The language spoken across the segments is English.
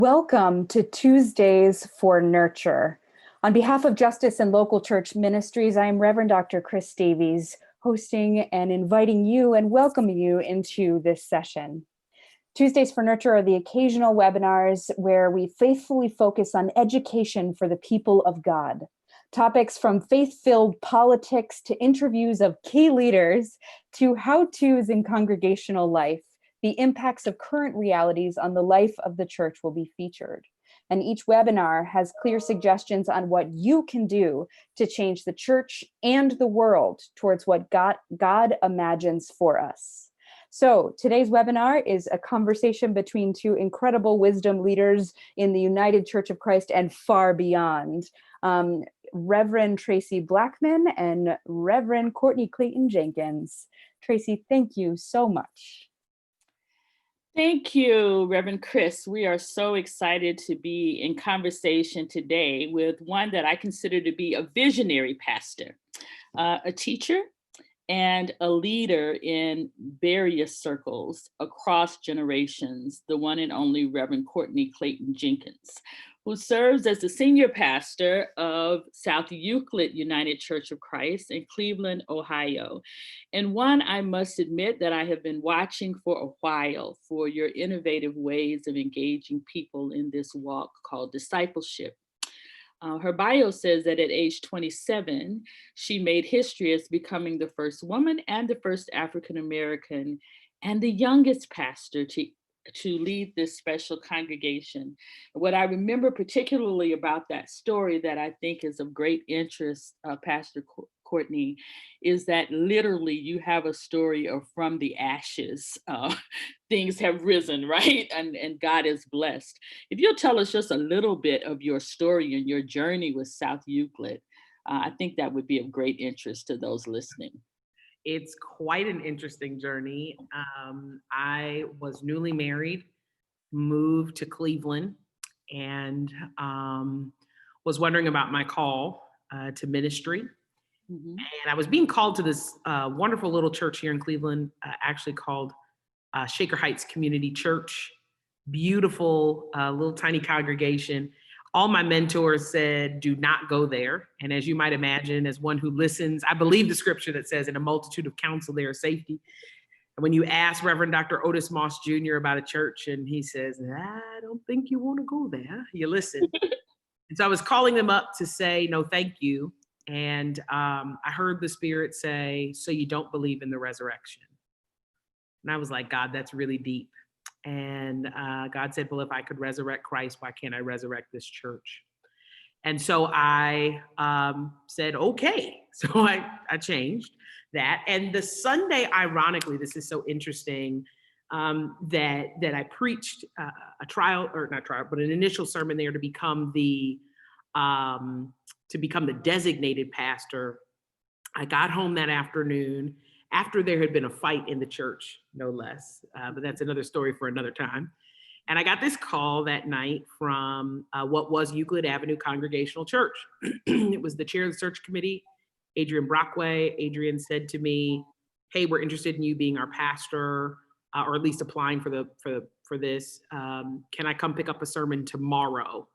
Welcome to Tuesdays for Nurture. On behalf of Justice and Local Church Ministries, I am Reverend Dr. Chris Davies, hosting and inviting you and welcoming you into this session. Tuesdays for Nurture are the occasional webinars where we faithfully focus on education for the people of God. Topics from faith-filled politics to interviews of key leaders to how-tos in congregational life. The impacts of current realities on the life of the church will be featured. And each webinar has clear suggestions on what you can do to change the church and the world towards what God imagines for us. So today's webinar is a conversation between two incredible wisdom leaders in the United Church of Christ and far beyond. Reverend Traci Blackmon and Reverend Courtney Clayton Jenkins. Traci, thank you so much. Thank you, Reverend Chris. We are so excited to be in conversation today with one that I consider to be a visionary pastor, a teacher, and a leader in various circles across generations, the one and only Reverend Courtney Clayton Jenkins, who serves as the senior pastor of South Euclid United Church of Christ in Cleveland, Ohio. And one, I must admit, that I have been watching for a while for your innovative ways of engaging people in this walk called discipleship. Her bio says that at age 27, she made history as becoming the first woman and the first African-American and the youngest pastor to lead this special congregation. What I remember particularly about that story that I think is of great interest, Pastor Courtney, is that literally you have a story of from the ashes, things have risen, right? And God is blessed. If you'll tell us just a little bit of your story and your journey with South Euclid, I think that would be of great interest to those listening. It's quite an interesting journey. I was newly married, moved to Cleveland, and was wondering about my call to ministry. Mm-hmm. And I was being called to this wonderful little church here in Cleveland, actually called Shaker Heights Community Church. Beautiful, little tiny congregation. All my mentors said, do not go there. And as you might imagine, as one who listens, I believe the scripture that says in a multitude of counsel, there is safety. And when you ask Reverend Dr. Otis Moss Jr. about a church and he says, I don't think you want to go there, you listen. And so I was calling them up to say, no, thank you. And I heard the Spirit say, so you don't believe in the resurrection. And I was like, God, that's really deep. And God said, well, if I could resurrect Christ, why can't I resurrect this church? And so I said, okay. So I changed that. And the Sunday, ironically, this is so interesting, that I preached an initial sermon there to become the designated pastor. I got home that afternoon after there had been a fight in the church, no less, but that's another story for another time. And I got this call that night from what was Euclid Avenue Congregational Church. It was the chair of the search committee, Adrian Brockway. Adrian said to me, hey, we're interested in you being our pastor, or at least applying for this. Can I come pick up a sermon tomorrow?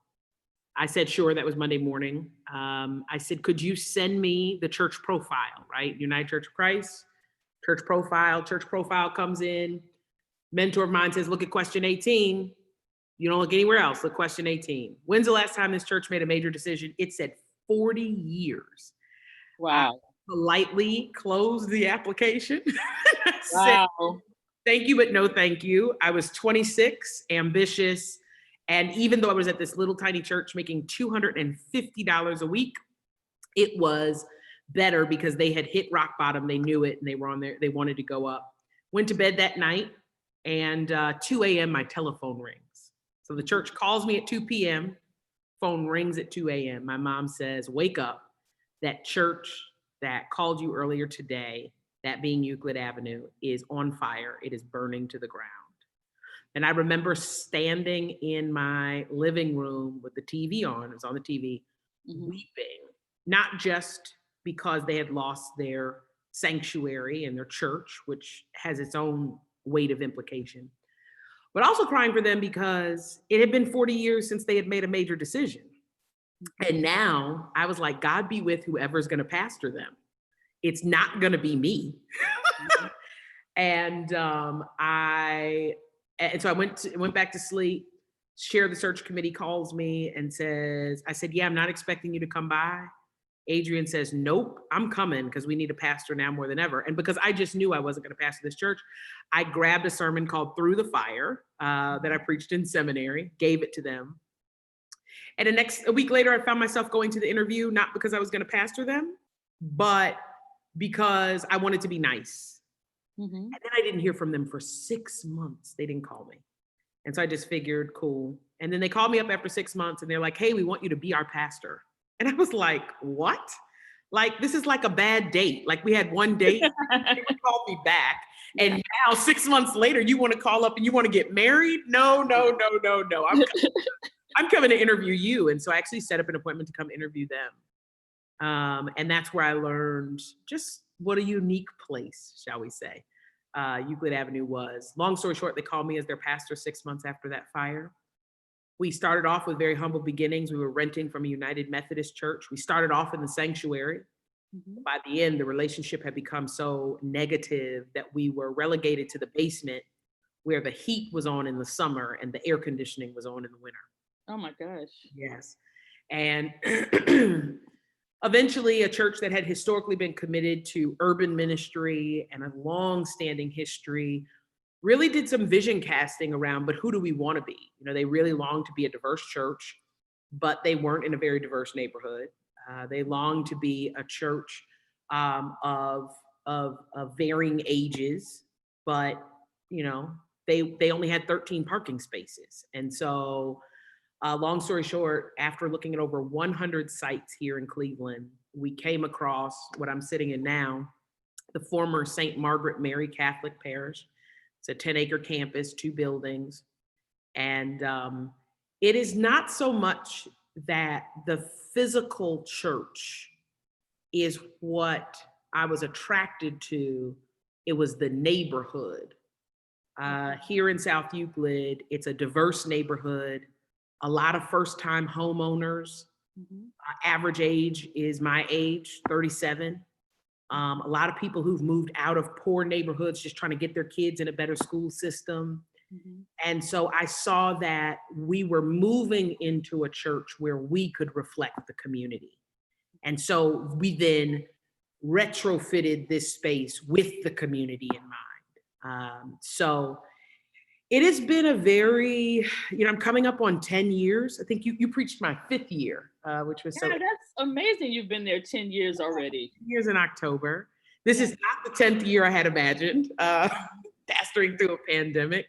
I said, sure, that was Monday morning. I said, could you send me the church profile, right? United Church of Christ. Church profile comes in. Mentor of mine says, look at question 18. You don't look anywhere else, look question 18. When's the last time this church made a major decision? It said 40 years. Wow. I politely closed the application. Wow. Said, thank you, but no thank you. I was 26, ambitious. And even though I was at this little tiny church making $250 a week, it was better because they had hit rock bottom. They knew it and they were on there. They wanted to go up. Went to bed that night and 2 a.m. my telephone rings. So the church calls me at 2 p.m. Phone rings at 2 a.m. My mom says, wake up. That church that called you earlier today, that being Euclid Avenue, is on fire. It is burning to the ground. And I remember standing in my living room with the TV on, it was on the TV, weeping, not just because they had lost their sanctuary and their church, which has its own weight of implication, but also crying for them because it had been 40 years since they had made a major decision. And now I was like, God be with whoever's going to pastor them. It's not going to be me. And so I went back to sleep. Chair of the search committee calls me and says, I said, yeah, I'm not expecting you to come by. Adrian says, nope, I'm coming because we need a pastor now more than ever. And because I just knew I wasn't going to pastor this church, I grabbed a sermon called Through the Fire that I preached in seminary, gave it to them. And a week later, I found myself going to the interview, not because I was going to pastor them, but because I wanted to be nice. And then I didn't hear from them for 6 months. They didn't call me. And so I just figured, cool. And then they called me up after 6 months and they're like, hey, we want you to be our pastor. And I was like, what? Like, this is like a bad date. Like, we had one date, they called me back. And now 6 months later, you want to call up and you want to get married? No. I'm coming to interview you. And so I actually set up an appointment to come interview them. And that's where I learned just what a unique place, shall we say, Euclid Avenue was. Long story short, they called me as their pastor 6 months after that fire. We started off with very humble beginnings. We were renting from a United Methodist church. We started off in the sanctuary. By the end, the relationship had become so negative that we were relegated to the basement where the heat was on in the summer and the air conditioning was on in the winter. Oh my gosh. Yes. And eventually a church that had historically been committed to urban ministry and a long-standing history really did some vision casting around, but who do we want to be? You know, they really longed to be a diverse church, but they weren't in a very diverse neighborhood. They longed to be a church of varying ages, but you know, they only had 13 parking spaces. And so long story short, after looking at over 100 sites here in Cleveland, we came across what I'm sitting in now, the former St. Margaret Mary Catholic Parish. It's a 10-acre campus, 2 buildings. And it is not so much that the physical church is what I was attracted to. It was the neighborhood. Here in South Euclid, it's a diverse neighborhood, a lot of first-time homeowners. Average age is my age, 37. A lot of people who've moved out of poor neighborhoods just trying to get their kids in a better school system. And so I saw that we were moving into a church where we could reflect the community. And so we then retrofitted this space with the community in mind. So it has been a very, you know, I'm coming up on 10 years. I think you preached my 5th year, which was so. That's amazing. You've been there 10 years already. Years in October. This is not the 10th year I had imagined, pastoring through a pandemic.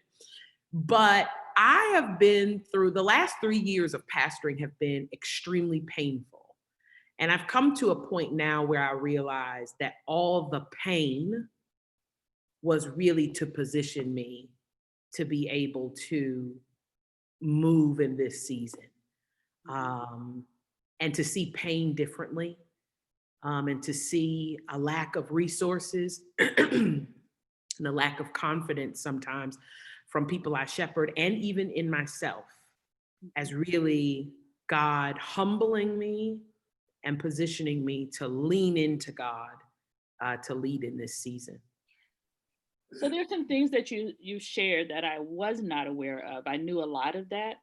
But I have been through, the last 3 years of pastoring have been extremely painful. And I've come to a point now where I realize that all the pain was really to position me to be able to move in this season, and to see pain differently, and to see a lack of resources and a lack of confidence sometimes from people I shepherd and even in myself, as really God humbling me and positioning me to lean into God to lead in this season. So there's some things that you shared that I was not aware of. I knew a lot of that.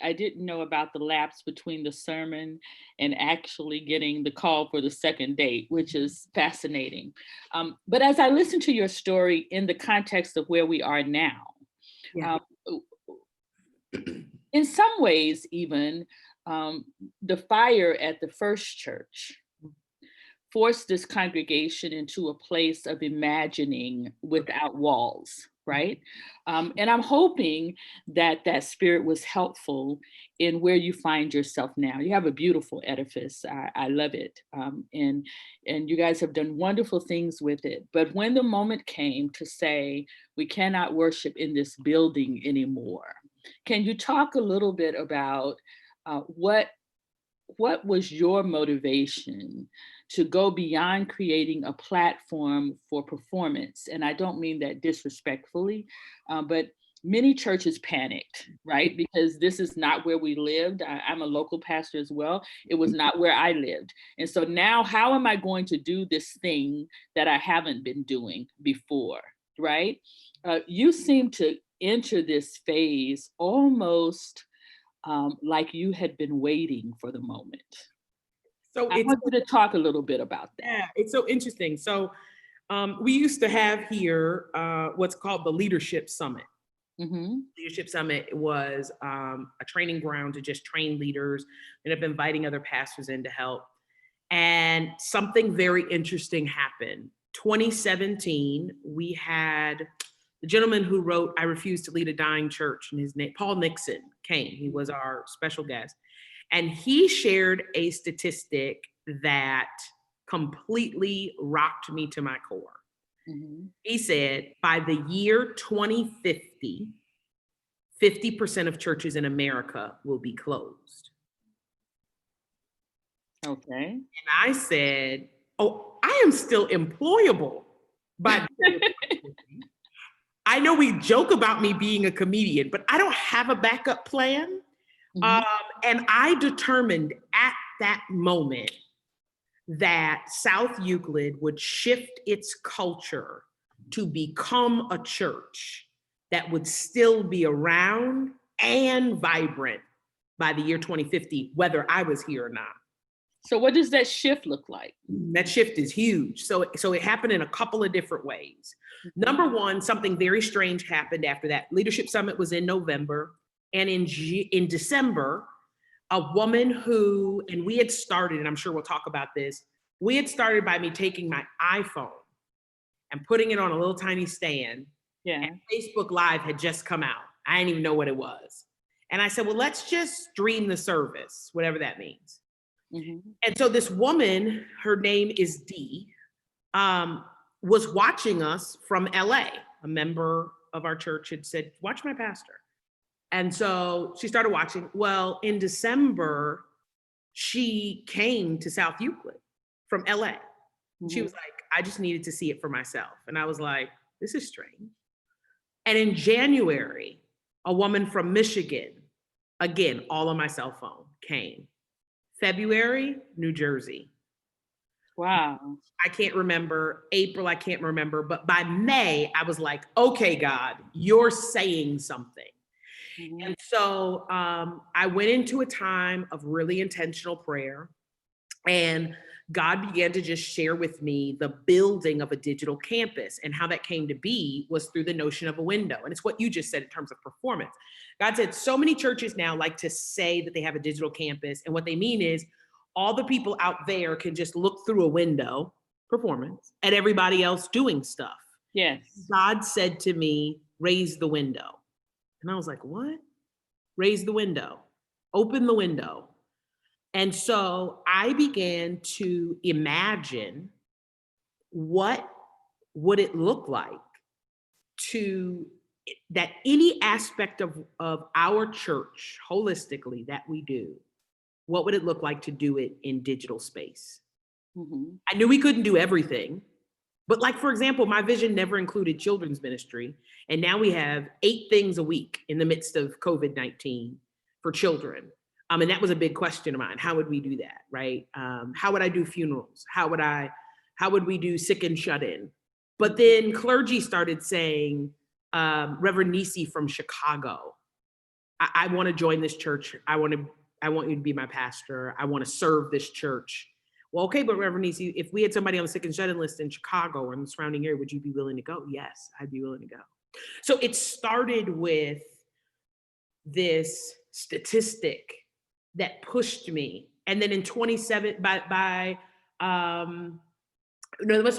I didn't know about the lapse between the sermon and actually getting the call for the second date, which is fascinating. But as I listened to your story in the context of where we are now, in some ways even, the fire at the first church forced this congregation into a place of imagining without walls, right? And I'm hoping that that spirit was helpful in where you find yourself now. You have a beautiful edifice. I love it. And you guys have done wonderful things with it. But when the moment came to say, we cannot worship in this building anymore, can you talk a little bit about what was your motivation to go beyond creating a platform for performance? And I don't mean that disrespectfully, but many churches panicked, right? Because this is not where we lived. I'm a local pastor as well. It was not where I lived. And so now how am I going to do this thing that I haven't been doing before, right? You seem to enter this phase almost like you had been waiting for the moment. So I want you to talk a little bit about that. Yeah, it's so interesting. So we used to have here what's called the Leadership Summit. Mm-hmm. Leadership Summit was a training ground to just train leaders, and have been inviting other pastors in to help. And something very interesting happened. 2017, we had the gentleman who wrote "I Refuse to Lead a Dying Church," and his name, Paul Nixon, came. He was our special guest. And he shared a statistic that completely rocked me to my core. Mm-hmm. He said, by the year 2050, 50% of churches in America will be closed. Okay. And I said, oh, I am still employable. By I know we joke about me being a comedian, but I don't have a backup plan. Mm-hmm. And I determined at that moment that South Euclid would shift its culture to become a church that would still be around and vibrant by the year 2050, whether I was here or not. So what does that shift look like? That shift is huge. So it happened in a couple of different ways. Mm-hmm. Number one, something very strange happened after that. Leadership Summit was in November. And in December, a woman who, and we had started, and I'm sure we'll talk about this, we had started by me taking my iPhone and putting it on a little tiny stand. Yeah. And Facebook Live had just come out. I didn't even know what it was. And I said, well, let's just stream the service, whatever that means. Mm-hmm. And so this woman, her name is Dee, was watching us from LA. A member of our church had said, watch my pastor. And so she started watching. Well, in December, she came to South Euclid from LA. Mm-hmm. She was like, I just needed to see it for myself. And I was like, this is strange. And in January, a woman from Michigan, again, all on my cell phone, came. February, New Jersey. Wow. I can't remember. April, I can't remember. But by May, I was like, okay, God, you're saying something. Mm-hmm. And so I went into a time of really intentional prayer, and God began to just share with me the building of a digital campus, and how that came to be was through the notion of a window. And it's what you just said in terms of performance. God said so many churches now like to say that they have a digital campus, and what they mean is all the people out there can just look through a window, performance, at everybody else doing stuff. Yes. God said to me, raise the window. And I was like, what? Raise the window, open the window. And so I began to imagine what would it look like to that any aspect of our church holistically that we do, what would it look like to do it in digital space? Mm-hmm. I knew we couldn't do everything. But like, for example, my vision never included children's ministry. And now we have 8 things a week in the midst of COVID-19 for children. And that was a big question of mine. How would we do that, right? How would I do funerals? How would we do sick and shut in? But then clergy started saying, Reverend Nisi from Chicago, I want to join this church. I want you to be my pastor. I want to serve this church. Well, okay, but Reverend Nisi, if we had somebody on the sick and shut-in list in Chicago or in the surrounding area, would you be willing to go? Yes, I'd be willing to go. So it started with this statistic that pushed me. And then in 27, it must have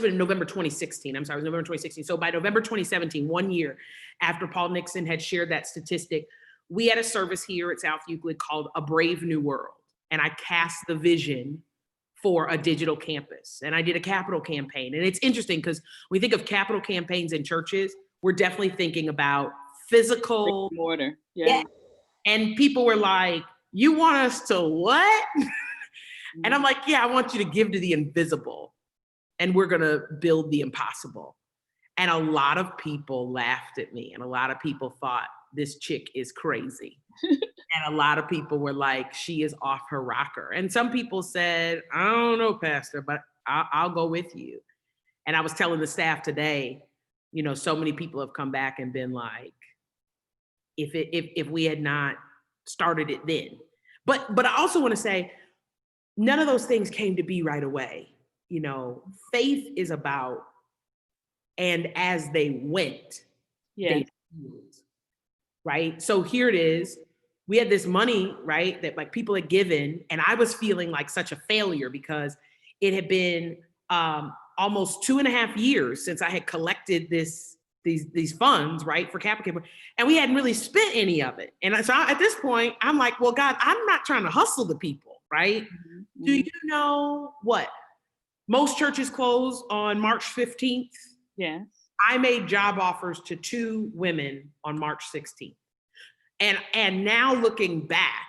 been November 2016. I'm sorry, it was November 2016. So by November 2017, 1 year after Paul Nixon had shared that statistic, we had a service here at South Euclid called A Brave New World. And I cast the vision for a digital campus. And I did a capital campaign. And it's interesting because when we think of capital campaigns in churches, we're definitely thinking about physical order. Yeah. And people were like, you want us to what? And I'm like, yeah, I want you to give to the invisible, and we're going to build the impossible. And a lot of people laughed at me, and a lot of people thought this chick is crazy. And a lot of people were like, she is off her rocker. And some people said, I don't know, Pastor, but I'll go with you. And I was telling the staff today, you know, so many people have come back and been like, if we had not started it then. But I also want to say, none of those things came to be right away. You know, faith is about, and as they went, they moved, right? So here it is. We had this money, right, that like people had given, and I was feeling like such a failure because it had been almost 2.5 years since I had collected these funds, right, for Capital Camp, and we hadn't really spent any of it. And so at this point, I'm like, well, God, I'm not trying to hustle the people, right? Mm-hmm. Do you know what? Most churches close on March 15th. Yes. I made job offers to 2 women on March 16th. And now looking back,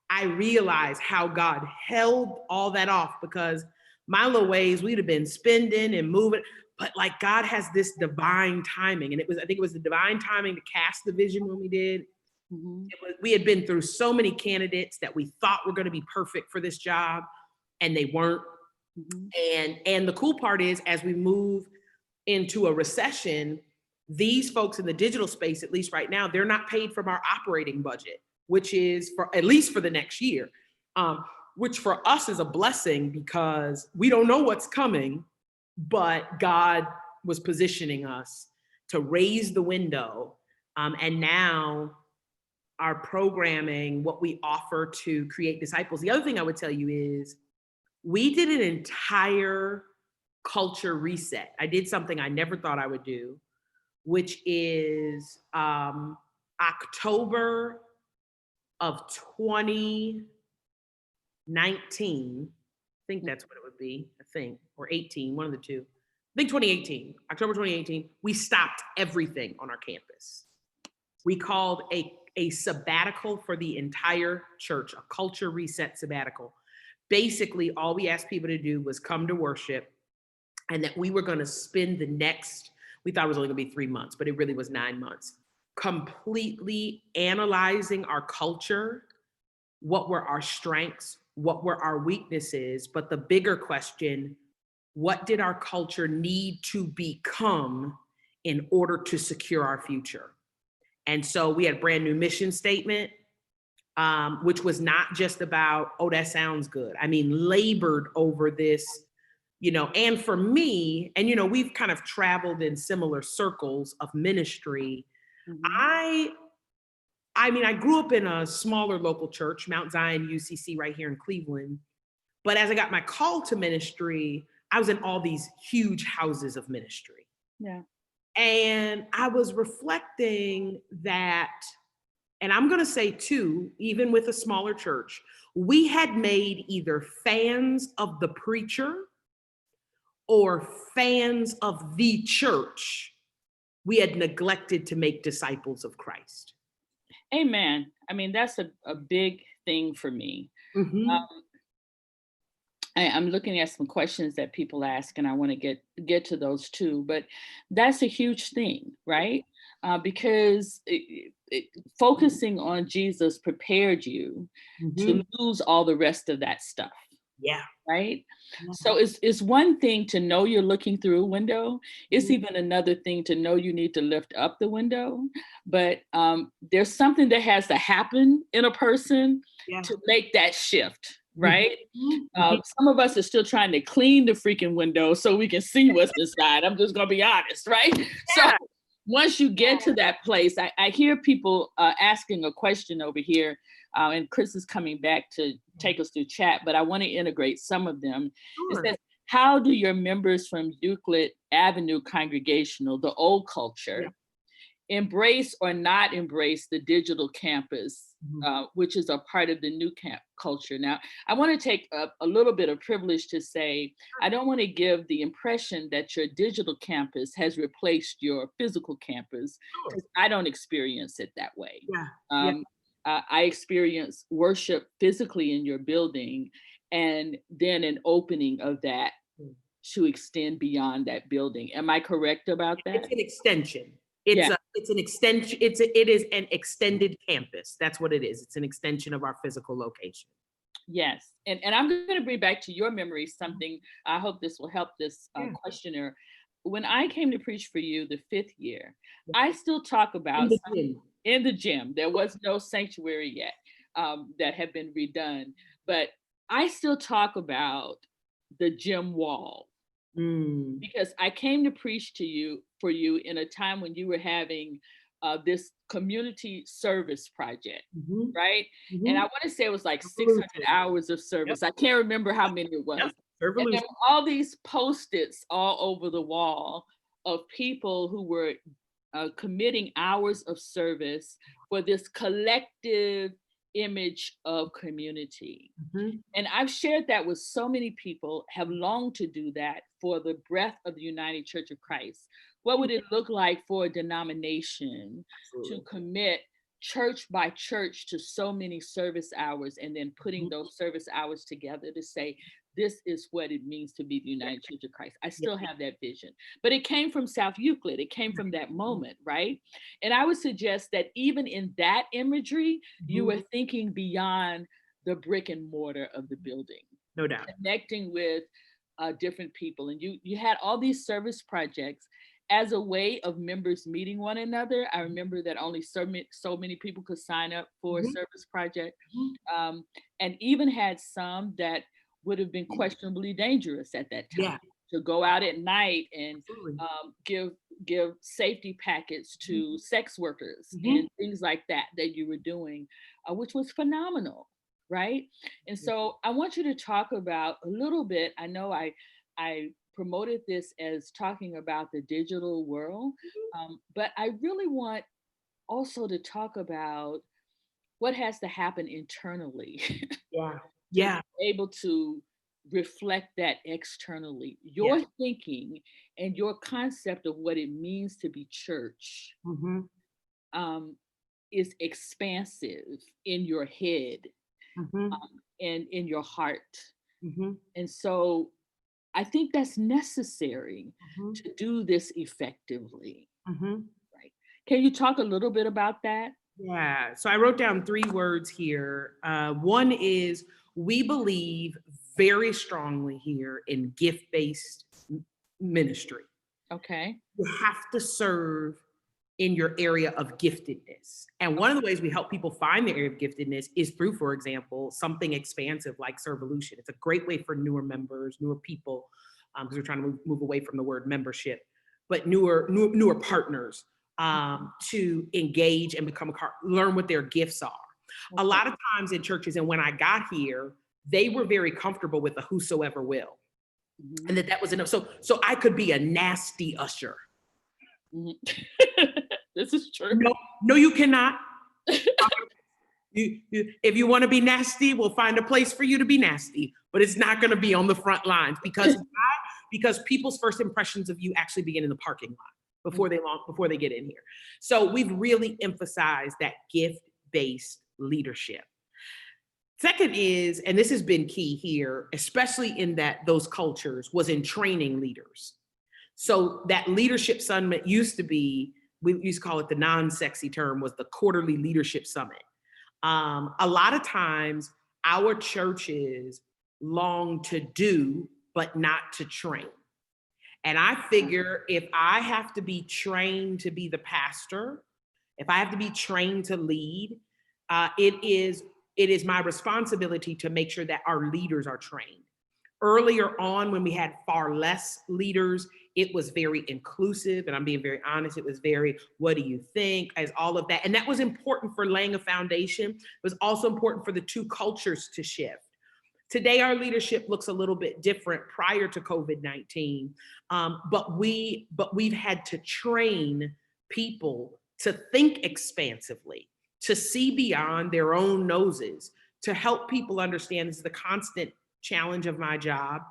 I realize how God held all that off, because my little ways, we'd have been spending and moving, but like God has this divine timing. And I think it was the divine timing to cast the vision when we did. Mm-hmm. We had been through so many candidates that we thought were going to be perfect for this job, and they weren't. Mm-hmm. And the cool part is, as we move into a recession, these folks in the digital space, at least right now, they're not paid from our operating budget, which is for at least for the next year, which for us is a blessing because we don't know what's coming, but God was positioning us to raise the window. And now our programming, what we offer to create disciples. The other thing I would tell you is we did an entire culture reset. I did something I never thought I would do, which is October of 2019. I think that's what it would be, or 18, one of the two. I think 2018, October 2018, we stopped everything on our campus. We called a sabbatical for the entire church, a culture reset sabbatical. Basically, all we asked people to do was come to worship, and that we were going to spend the next, we thought it was only going to be 3 months, but it really was 9 months, completely analyzing our culture, what were our strengths, what were our weaknesses, but the bigger question, what did our culture need to become in order to secure our future? And so we had a brand new mission statement, which was not just about, oh, that sounds good. I mean, labored over this, you know, and for me, and, you know, we've kind of traveled in similar circles of ministry. Mm-hmm. I mean, I grew up in a smaller local church, Mount Zion UCC right here in Cleveland. But as I got my call to ministry, I was in all these huge houses of ministry. Yeah. And I was reflecting that, and I'm going to say too, even with a smaller church, we had made either fans of the preacher or fans of the church. We had neglected to make disciples of Christ. Amen. I mean, that's a big thing for me. Mm-hmm. I'm looking at some questions that people ask, and I want to get to those too. But that's a huge thing, right? Because focusing on Jesus prepared you to lose all the rest of that stuff. Yeah. Right. Yeah. So it's one thing to know you're looking through a window. It's even another thing to know you need to lift up the window. But there's something that has to happen in a person to make that shift. Right. Some of us are still trying to clean the freaking window so we can see what's inside. I'm just going to be honest. Right. Yeah. So once you get to that place, I hear people asking a question over here, and Chris is coming back to take us through chat, but I want to integrate some of them. Sure. It says, how do your members from Euclid Avenue Congregational, the old culture, embrace or not embrace the digital campus, which is a part of the new culture? Now, I want to take a little bit of privilege to say, I don't want to give the impression that your digital campus has replaced your physical campus, because I don't experience it that way. I experience worship physically in your building, and then an opening of that to extend beyond that building. Am I correct about that? It's an extension. Yeah. It's an extension. It is an extended campus. That's what it is. It's an extension of our physical location. Yes. And I'm going to bring back to your memory something. I hope this will help this questioner. When I came to preach for you the 5th year, I still talk about in the gym. There was no sanctuary yet that had been redone, but I still talk about the gym wall because I came to preach for you in a time when you were having this community service project, right? And I want to say it was like 600 hours of service. I can't remember how many it was. And there were all these Post-its all over the wall of people who were committing hours of service for this collective image of community. And I've shared that with so many people, have longed to do that for the breadth of the United Church of Christ. What would it look like for a denomination to commit church by church to so many service hours and then putting those service hours together to say, this is what it means to be the United Church of Christ. I still have that vision, but it came from South Euclid. It came from that moment, right? And I would suggest that even in that imagery, you were thinking beyond the brick and mortar of the building. No doubt. Connecting with different people. And you had all these service projects as a way of members meeting one another. I remember that only so many people could sign up for a service project, and even had some that would have been questionably dangerous at that time to go out at night and give safety packets to sex workers and things like that you were doing, which was phenomenal, right? And so I want you to talk about a little bit. I know I promoted this as talking about the digital world, but I really want also to talk about what has to happen internally. Able to reflect that externally. Your thinking and your concept of what it means to be church is expansive in your head and in your heart. And so I think that's necessary to do this effectively. Right? Can you talk a little bit about that? Yeah, so I wrote down 3 words here. One is, we believe very strongly here in gift-based ministry. Okay. You have to serve in your area of giftedness. And one of the ways we help people find their area of giftedness is through, for example, something expansive like Servolution. It's a great way for newer members, newer people, because we're trying to move away from the word membership, but newer partners to engage and learn what their gifts are. A lot of times in churches, and when I got here, they were very comfortable with the whosoever will, and that was enough. So I could be a nasty usher. This is true. No, you cannot. If you want to be nasty, we'll find a place for you to be nasty, but it's not going to be on the front lines because people's first impressions of you actually begin in the parking lot before they get in here. So we've really emphasized that gift-based leadership. Second is, and this has been key here, especially in those cultures, was in training leaders. So that leadership summit used to be, we used to call it, the non-sexy term was the quarterly leadership summit. A lot of times our churches long to do, but not to train. And I figure if I have to be trained to be the pastor, if I have to be trained to lead, it is my responsibility to make sure that our leaders are trained. Earlier on, when we had far less leaders, it was very inclusive, and I'm being very honest, it was very, what do you think, as all of that. And that was important for laying a foundation. It was also important for the 2 cultures to shift. Today, our leadership looks a little bit different prior to COVID-19, but we've had to train people to think expansively, to see beyond their own noses, to help people understand this is the constant challenge of my job.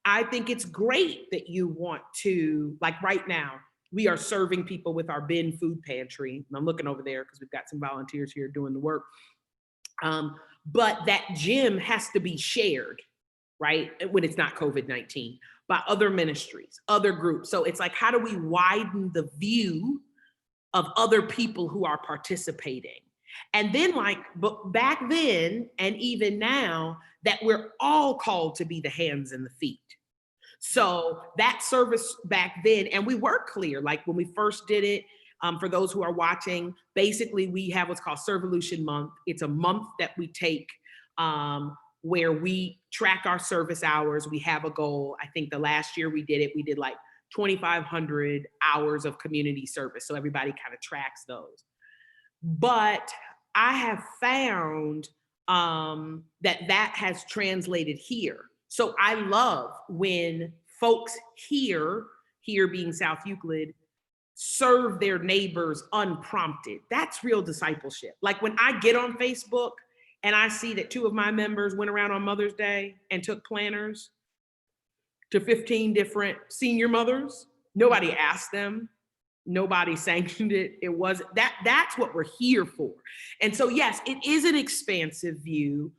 I think it's great that you want to, like right now, we are serving people with our bin food pantry. And I'm looking over there because we've got some volunteers here doing the work. But that gym has to be shared. right? When it's not COVID-19, by other ministries, other groups. So it's like, how do we widen the view of other people who are participating? And then but back then, and even now, that we're all called to be the hands and the feet. So that service back then, and we were clear, like when we first did it, for those who are watching, basically we have what's called Servolution Month. It's a month that we take where we track our service hours. We have a goal. I think the last year we did like 2,500 hours of community service. So everybody kind of tracks those. But I have found that has translated here. So I love when folks here being South Euclid, serve their neighbors unprompted. That's real discipleship. Like when I get on Facebook and I see that 2 of my members went around on Mother's Day and took planners to 15 different senior mothers, nobody asked them, nobody sanctioned it. It wasn't that's what we're here for. And so, yes, it is an expansive view,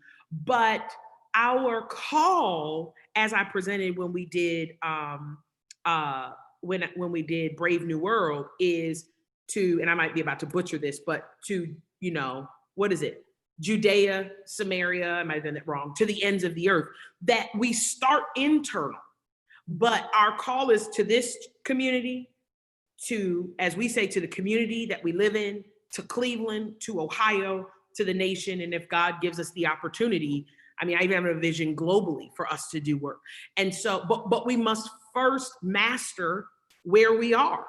but our call, as I presented when we did when we did Brave New World, is to, and I might be about to butcher this, but to, what is it? Judea, Samaria, I might have done it wrong, to the ends of the earth, that we start internal. But our call is to this community, to, as we say, to the community that we live in, to Cleveland, to Ohio, to the nation. And if God gives us the opportunity, I mean, I even have a vision globally for us to do work. And so, but we must first master where we are.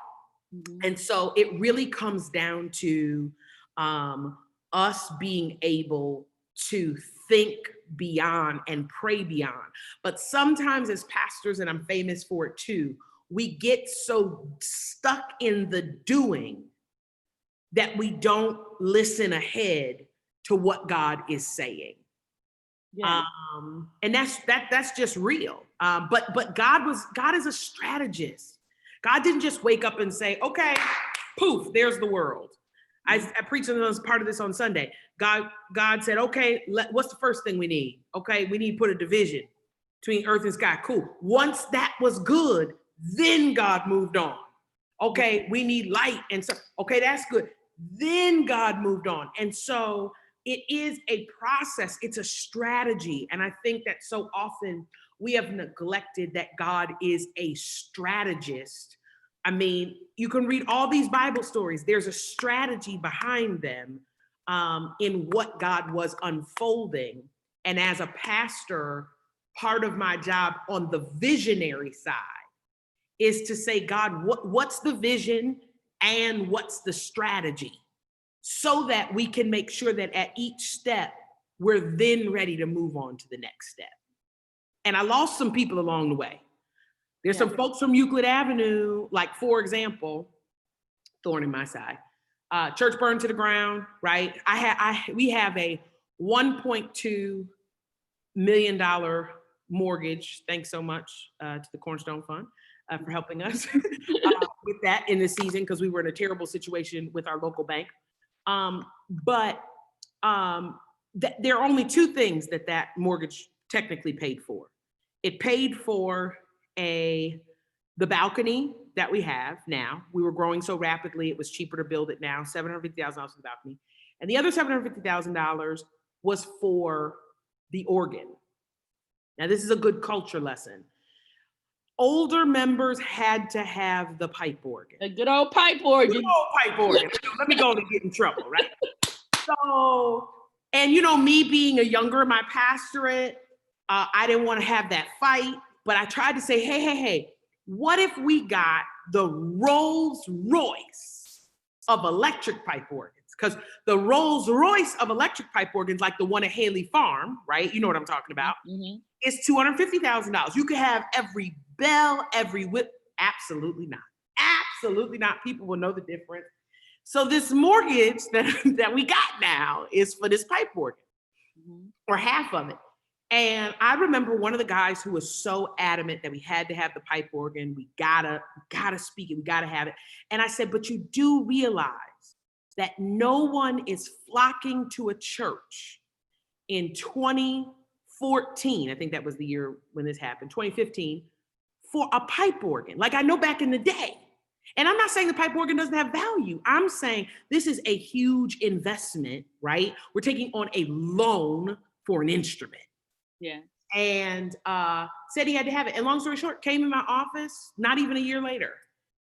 Mm-hmm. And so it really comes down to us being able to think beyond and pray beyond. But sometimes as pastors, and I'm famous for it too, we get so stuck in the doing that we don't listen ahead to what God is saying. Yeah. And that's just real. But God is a strategist. God didn't just wake up and say, okay, poof, there's the world. I preached on this part of this on Sunday. God said, okay, what's the first thing we need? Okay, we need to put a division between earth and sky. Cool. Once that was good, then God moved on. Okay, we need light. And so, okay, that's good. Then God moved on. And so it is a process. It's a strategy. And I think that so often we have neglected that God is a strategist. I mean, you can read all these Bible stories. There's a strategy behind them in what God was unfolding. And as a pastor, part of my job on the visionary side is to say, God, what's the vision and what's the strategy? So that we can make sure that at each step, we're then ready to move on to the next step. And I lost some people along the way. There's some folks from Euclid Avenue, like, for example, thorn in my side, church burned to the ground, right? We have a $1.2 million mortgage. Thanks so much to the Cornerstone Fund for helping us with that in the season, because we were in a terrible situation with our local bank. But there are only 2 things that mortgage technically paid for. It paid for the balcony that we have now. We were growing so rapidly, it was cheaper to build it now, $750,000 for the balcony. And the other $750,000 was for the organ. Now, this is a good culture lesson. Older members had to have the pipe organ. A good old pipe organ. Good old pipe organ. Let me go and get in trouble, right? So, and me being a younger in my pastorate, I didn't want to have that fight, but I tried to say, hey, what if we got the Rolls Royce of electric pipe organs? Because the Rolls Royce of electric pipe organs, like the one at Haley Farm, right? You know what I'm talking about, is $250,000. You could have every bell, every whip. Absolutely not. Absolutely not. People will know the difference. So this mortgage that we got now is for this pipe organ, or half of it. And I remember one of the guys who was so adamant that we had to have the pipe organ. We gotta speak it. We gotta have it. And I said, but you do realize that no one is flocking to a church in 20, 2014, I think that was the year when this happened, 2015, for a pipe organ. Like I know back in the day. And I'm not saying the pipe organ doesn't have value. I'm saying this is a huge investment, right? We're taking on a loan for an instrument. Yeah. And said he had to have it. And long story short, came in my office not even a year later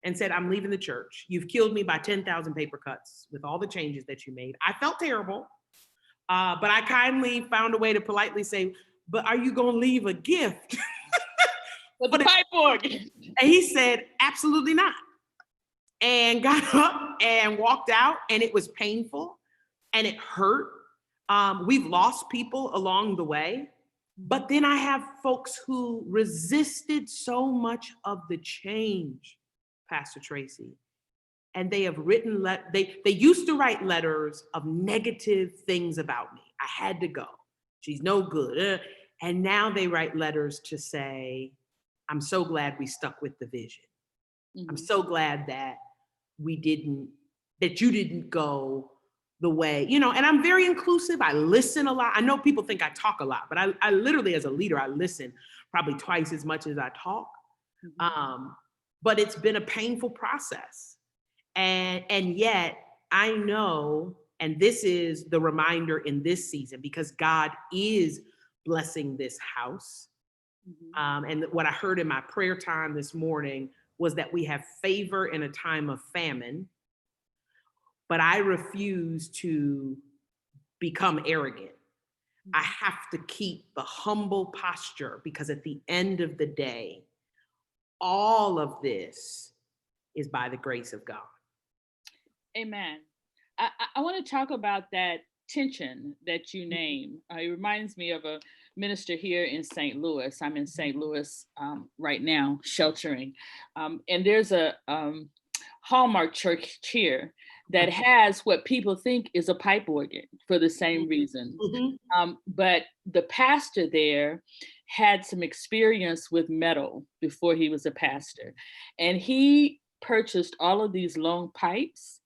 and said, I'm leaving the church. You've killed me by 10,000 paper cuts with all the changes that you made. I felt terrible, but I kindly found a way to politely say, but are you going to leave a gift? With the pipe organ. And he said, absolutely not. And got up and walked out, and it was painful and it hurt. We've lost people along the way, but then I have folks who resisted so much of the change, Pastor Traci, and they have written, they used to write letters of negative things about me. I had to go. She's no good. And now they write letters to say, I'm so glad we stuck with the vision. I'm so glad that that you didn't go the way, and I'm very inclusive. I listen a lot. I know people think I talk a lot, but I literally, as a leader, I listen probably twice as much as I talk. But it's been a painful process. And yet I know, and this is the reminder in this season, because God is blessing this house. And what I heard in my prayer time this morning was that we have favor in a time of famine, but I refuse to become arrogant. I have to keep the humble posture, because at the end of the day, all of this is by the grace of God. Amen. I want to talk about that tension that you name. It reminds me of a minister here in St. Louis. I'm in St. Louis right now, sheltering. And there's a Hallmark church here that has what people think is a pipe organ for the same reason. But the pastor there had some experience with metal before he was a pastor. And he purchased all of these long pipes,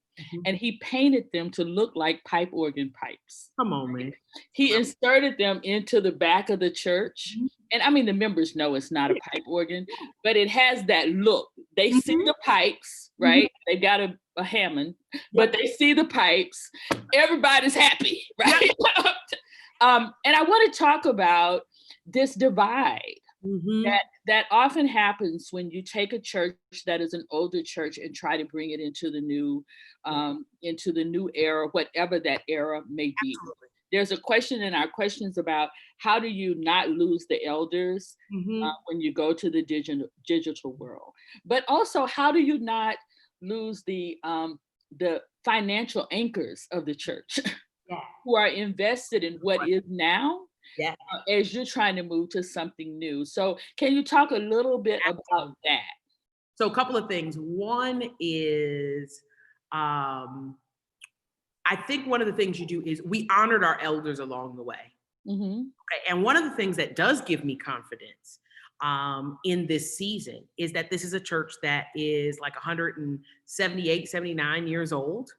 and he painted them to look like pipe organ pipes. Come on, man. He inserted them into the back of the church. And I mean, the members know it's not a pipe organ, but it has that look. They see the pipes, right? They got a Hammond, but they see the pipes. Everybody's happy, right? And I want to talk about this divide that often happens when you take a church that is an older church and try to bring it into the new era, whatever that era may be. Absolutely. There's a question in our questions about how do you not lose the elders when you go to the digital world, but also how do you not lose the financial anchors of the church who are invested in what is now as you're trying to move to something new. So can you talk a little bit about that? So a couple of things. One is, I think one of the things you do is we honored our elders along the way. Okay. And one of the things that does give me confidence in this season is that this is a church that is like 178, 79 years old.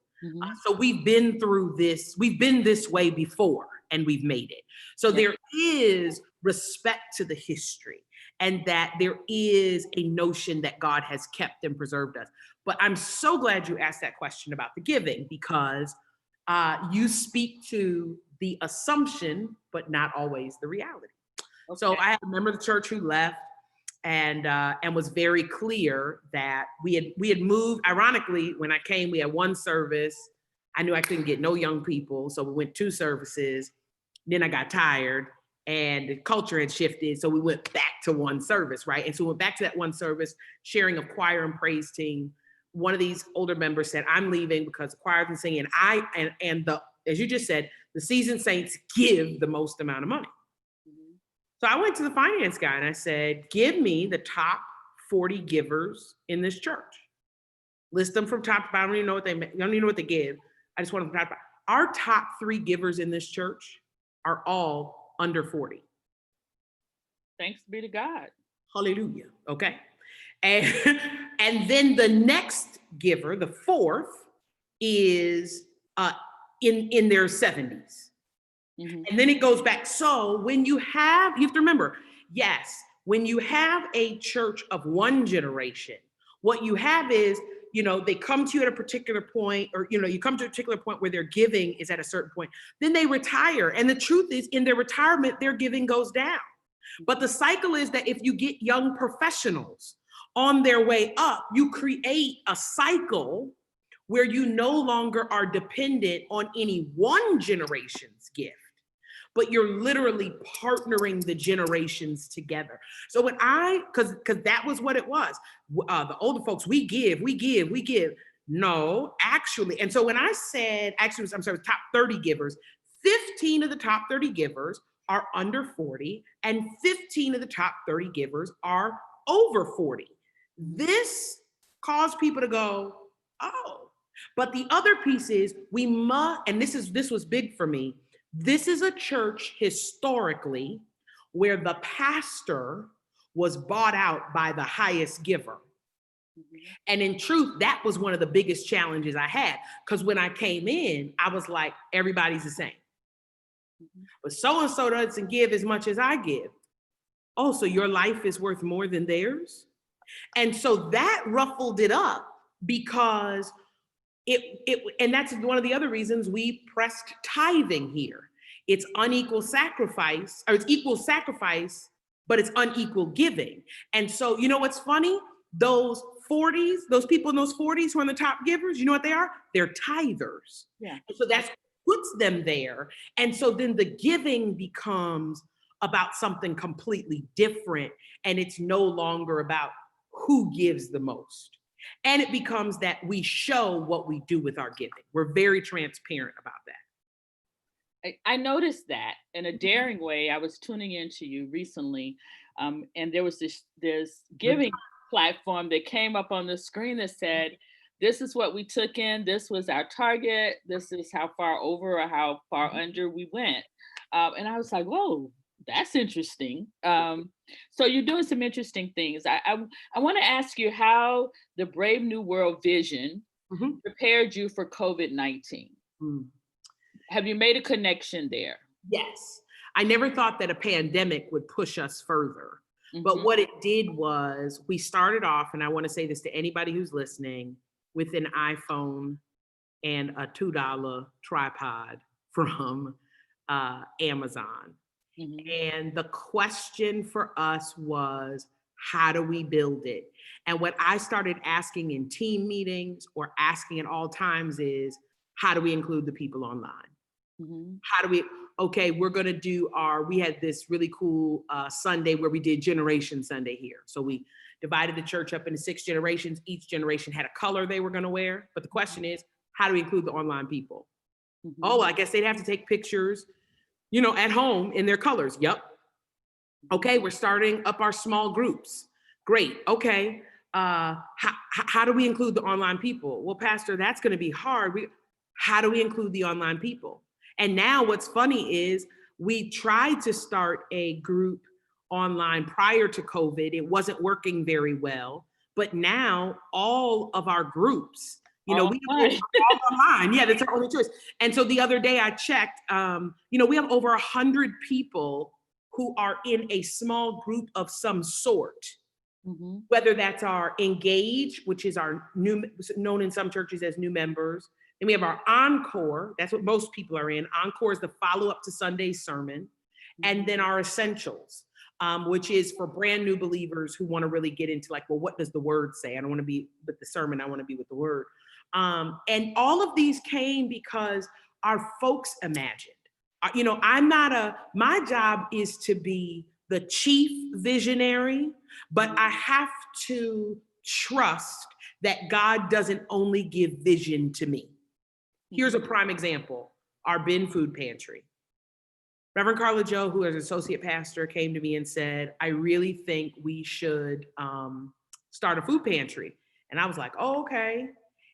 So we've been through this, we've been this way before, and we've made it. So there is respect to the history, and that there is a notion that God has kept and preserved us. But I'm so glad you asked that question about the giving, because you speak to the assumption, but not always the reality. Okay. So I have a member of the church who left and was very clear that we had moved. Ironically, when I came, we had one service. I knew I couldn't get no young people, so we went 2 services. Then I got tired, and the culture had shifted, so we went back to 1 service, right? And so we went back to that 1 service, sharing a choir and praise team. One of these older members said, "I'm leaving because the choir's been singing." As you just said, the seasoned saints give the most amount of money. So I went to the finance guy and I said, "Give me the top 40 givers in this church. List them from top to bottom. I don't even know what they give. I just want them from top to bottom. Our top 3 givers in this church are all under 40. Thanks be to God. Hallelujah. Okay. And then the next giver, the 4th, is in their 70s. And then it goes back. So when you have to remember, yes, when you have a church of one generation, what you have is, they come to you at a particular point, or, you come to a particular point where their giving is at a certain point, then they retire. And the truth is, in their retirement, their giving goes down. But the cycle is that if you get young professionals on their way up, you create a cycle where you no longer are dependent on any one generation's gift, but you're literally partnering the generations together. So because that was what it was. The older folks, we give. No, actually. And so when I said, top 30 givers, 15 of the top 30 givers are under 40, and 15 of the top 30 givers are over 40. This caused people to go, oh. But the other piece is we must, and this was big for me. This is a church historically where the pastor was bought out by the highest giver. And in truth, that was one of the biggest challenges I had, because when I came in, I was like, everybody's the same. But so-and-so doesn't give as much as I give. Oh, so your life is worth more than theirs? And so that ruffled it up, because and that's one of the other reasons we pressed tithing here. It's unequal sacrifice, or it's equal sacrifice, but it's unequal giving. And so, you know what's funny? Those people in those 40s who are in the top givers, you know what they are? They're tithers. Yeah. And so that's puts them there. And so then the giving becomes about something completely different. And it's no longer about who gives the most. And it becomes that we show what we do with our giving. We're very transparent about that. I noticed that in a daring way. I was tuning into you recently, and there was this giving platform that came up on the screen that said, this is what we took in, this was our target, this is how far over or how far under we went. And I was like, whoa, that's interesting. So you're doing some interesting things. I want to ask you how the Brave New World vision prepared you for COVID-19. Have you made a connection there? Yes. I never thought that a pandemic would push us further. But what it did was we started off, and I want to say this to anybody who's listening, with an iPhone and a $2 tripod from Amazon. And the question for us was, how do we build it? And what I started asking in team meetings, or asking at all times, is, how do we include the people online? How do we, we're going to do we had this really cool Sunday where we did Generation Sunday here. So we divided the church up into 6 generations. Each generation had a color they were going to wear. But the question is, how do we include the online people? Oh, I guess they'd have to take pictures, at home in their colors. Yep. Okay, we're starting up our small groups. Great. Okay. How do we include the online people? Well, Pastor, that's going to be hard. How do we include the online people? And now what's funny is we tried to start a group online prior to COVID. It wasn't working very well, but now all of our groups, we have all online. Yeah, that's our only choice. And so the other day I checked, we have over 100 people who are in a small group of some sort, whether that's our Engage, which is our known in some churches as new members. Then we have our Encore. That's what most people are in. Encore is the follow-up to Sunday's sermon. And then our Essentials, which is for brand new believers who want to really get into what does the word say? I don't want to be with the sermon. I want to be with the word. And all of these came because our folks imagined. My job is to be the chief visionary, but I have to trust that God doesn't only give vision to me. Here's a prime example, our bin food pantry. Reverend Carla Joe, who is associate pastor, came to me and said, I really think we should start a food pantry. And I was like, oh, okay.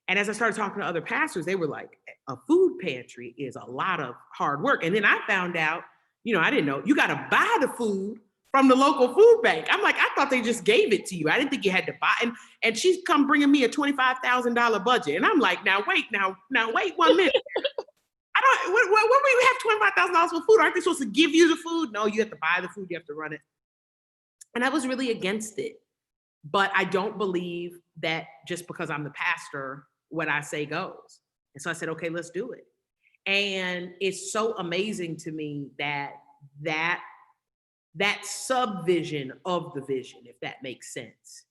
And as I started talking to other pastors, they were like, a food pantry is a lot of hard work. And then I found out, I didn't know, you got to buy the food from the local food bank. I'm like, I thought they just gave it to you. I didn't think you had to buy. And she's come bringing me a $25,000 budget. And I'm like, now wait 1 minute. when we have $25,000 for food, aren't they supposed to give you the food? No, you have to buy the food, you have to run it. And I was really against it. But I don't believe that just because I'm the pastor, what I say goes. And so I said, okay, let's do it. And it's so amazing to me that subvision of the vision, if that makes sense,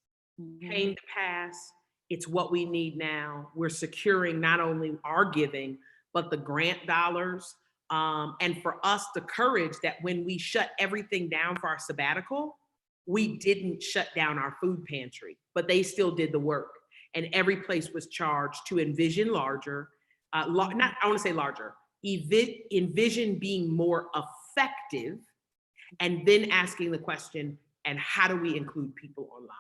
came to pass. It's what we need now. We're securing not only our giving, but the grant dollars. And for us, the courage that when we shut everything down for our sabbatical, we didn't shut down our food pantry, but they still did the work. And every place was charged to envision larger, I want to say larger, envision being more effective, and then asking the question, and how do we include people online?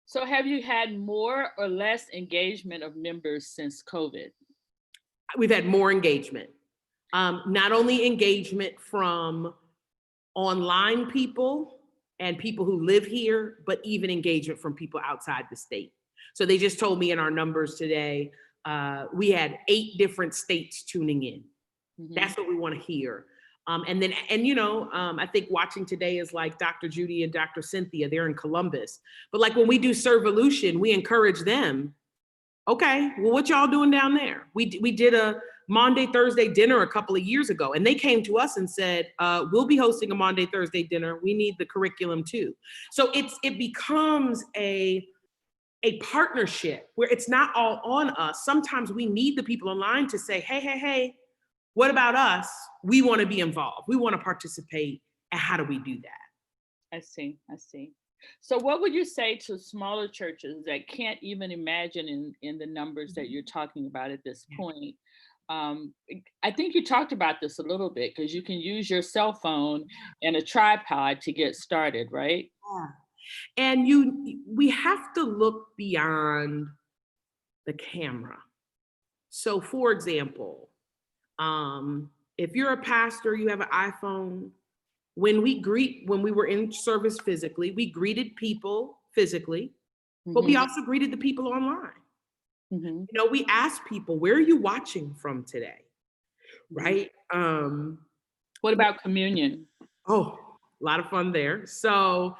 So have you had more or less engagement of members since COVID? We've had more engagement. Not only engagement from online people and people who live here, but even engagement from people outside the state. So they just told me in our numbers today, we had 8 different states tuning in. That's what we want to hear. I think watching today is like Dr. Judy and Dr. Cynthia, they're in Columbus. But like when we do Servolution, we encourage them. Okay, well, what y'all doing down there? We did a Monday, Thursday dinner a couple of years ago, and they came to us and said, we'll be hosting a Monday, Thursday dinner. We need the curriculum too. So it becomes a partnership where it's not all on us. Sometimes we need the people online to say, hey, what about us? We want to be involved. We want to participate. And how do we do that? I see. So what would you say to smaller churches that can't even imagine in the numbers that you're talking about at this point? I think you talked about this a little bit, because you can use your cell phone and a tripod to get started, right? Yeah. And we have to look beyond the camera. So for example, if you're a pastor, you have an iPhone, when we were in service physically, we greeted people physically, but we also greeted the people online. We asked people, where are you watching from today? Right? What about communion? Oh, a lot of fun there. So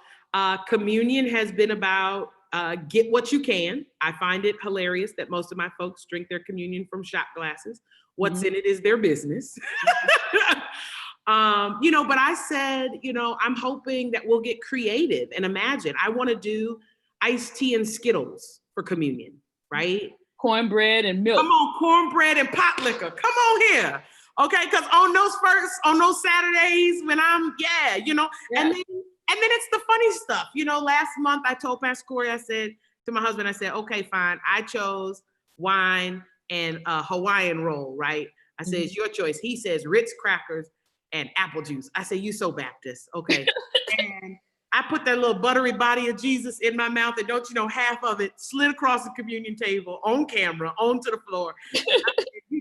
communion has been about get what you can. I find it hilarious that most of my folks drink their communion from shot glasses. What's in it is their business. But I said, I'm hoping that we'll get creative and imagine. I want to do iced tea and Skittles for communion, right? Cornbread and milk. Come on, cornbread and pot liquor. Come on here. Okay, because on those Saturdays when I'm, and then it's the funny stuff. Last month I told Pastor Corey, I said to my husband, I said, okay, fine. I chose wine and a Hawaiian roll, right? I said, it's your choice. He says Ritz crackers and apple juice. I said, you so Baptist. Okay. And I put that little buttery body of Jesus in my mouth, and don't you know, half of it slid across the communion table on camera, onto the floor. I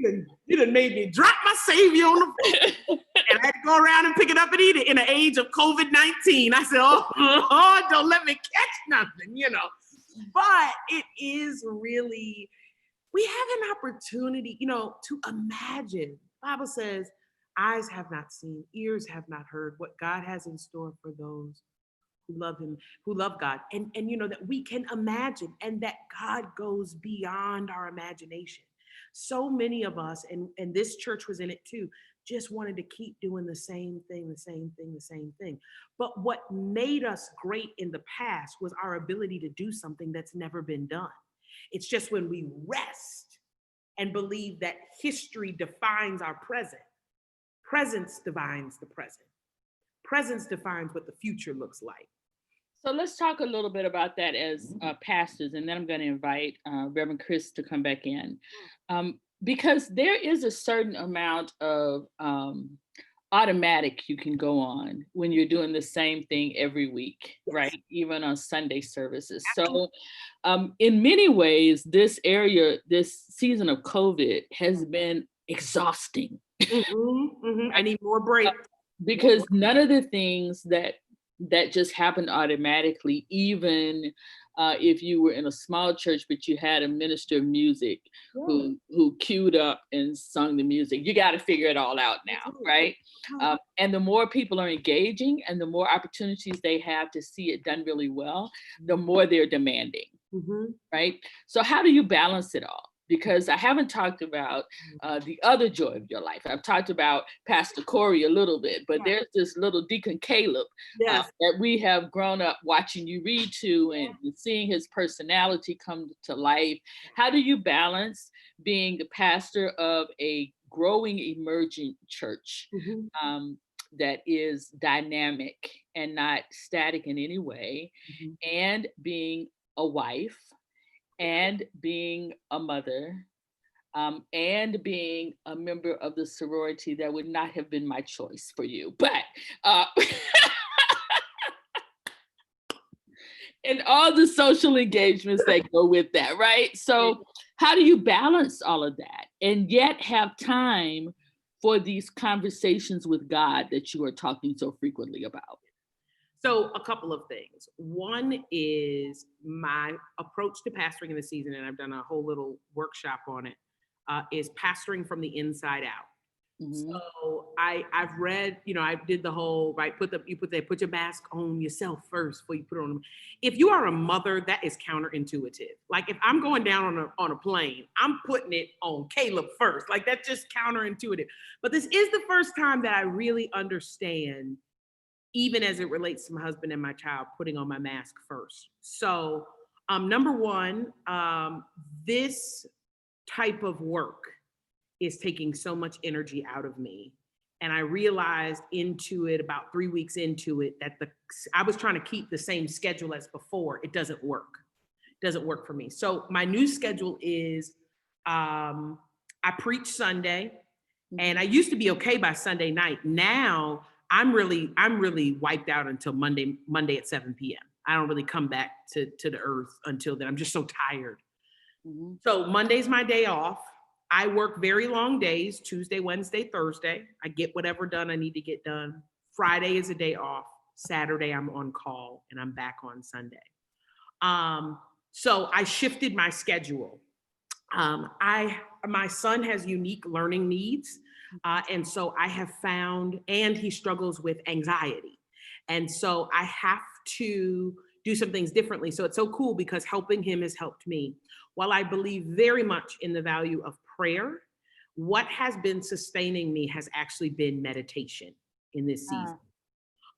said, you done made me drop my Savior on the floor. And I had to go around and pick it up and eat it in the age of COVID-19. I said, oh, don't let me catch nothing, But it is really, we have an opportunity, to imagine. The Bible says, eyes have not seen, ears have not heard what God has in store for those who love him, who love God. And that we can imagine, and that God goes beyond our imagination. So many of us, and this church was in it too, just wanted to keep doing the same thing. But what made us great in the past was our ability to do something that's never been done. It's just when we rest and believe that history defines our present, presence defines the present. Presence defines what the future looks like. So let's talk a little bit about that as pastors, and then I'm going to invite Reverend Chris to come back in. Because there is a certain amount of automatic you can go on when you're doing the same thing every week, right? Even on Sunday services. So in many ways, this season of COVID has been exhausting. I need more break. Because none of the things that just happened automatically, even if you were in a small church, but you had a minister of music who queued up and sung the music. You got to figure it all out now, right? And the more people are engaging and the more opportunities they have to see it done really well, the more they're demanding, right? So how do you balance it all? Because I haven't talked about the other joy of your life. I've talked about Pastor Corey a little bit, but there's this little Deacon Caleb that we have grown up watching you read to and seeing his personality come to life. How do you balance being the pastor of a growing, emerging church that is dynamic and not static in any way, and being a wife, and being a mother, and being a member of the sorority that would not have been my choice for you, but and all the social engagements that go with that, right? So how do you balance all of that and yet have time for these conversations with God that you are talking so frequently about? So a couple of things. One is my approach to pastoring in the season, and I've done a whole little workshop on it, is pastoring from the inside out. So I've read, I did the whole, right, put your mask on yourself first before you put it on. If you are a mother, that is counterintuitive. Like if I'm going down on a plane, I'm putting it on Caleb first. Like that's just counterintuitive. But this is the first time that I really understand, even as it relates to my husband and my child, putting on my mask first. So number one, this type of work is taking so much energy out of me. And I realized about 3 weeks into it, that I was trying to keep the same schedule as before. It doesn't work. It doesn't work for me. So my new schedule is, I preach Sunday, and I used to be okay by Sunday night. Now I'm really wiped out until Monday at 7 p.m. I don't really come back to the earth until then. I'm just so tired. So Monday's my day off. I work very long days, Tuesday, Wednesday, Thursday. I get whatever done I need to get done. Friday is a day off. Saturday, I'm on call, and I'm back on Sunday. So I shifted my schedule. My son has unique learning needs. And so I have found, and he struggles with anxiety. And so I have to do some things differently. So it's so cool because helping him has helped me. While I believe very much in the value of prayer, what has been sustaining me has actually been meditation in this season.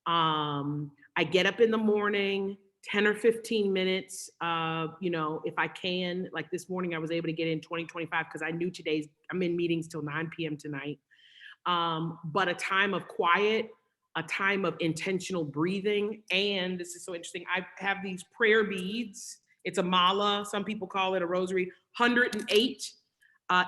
I get up in the morning, 10 or 15 minutes, if I can. Like this morning, I was able to get in 20-25 because I knew I'm in meetings till 9 p.m. tonight. But a time of quiet, a time of intentional breathing. And this is so interesting. I have these prayer beads. It's a mala. Some people call it a rosary. 108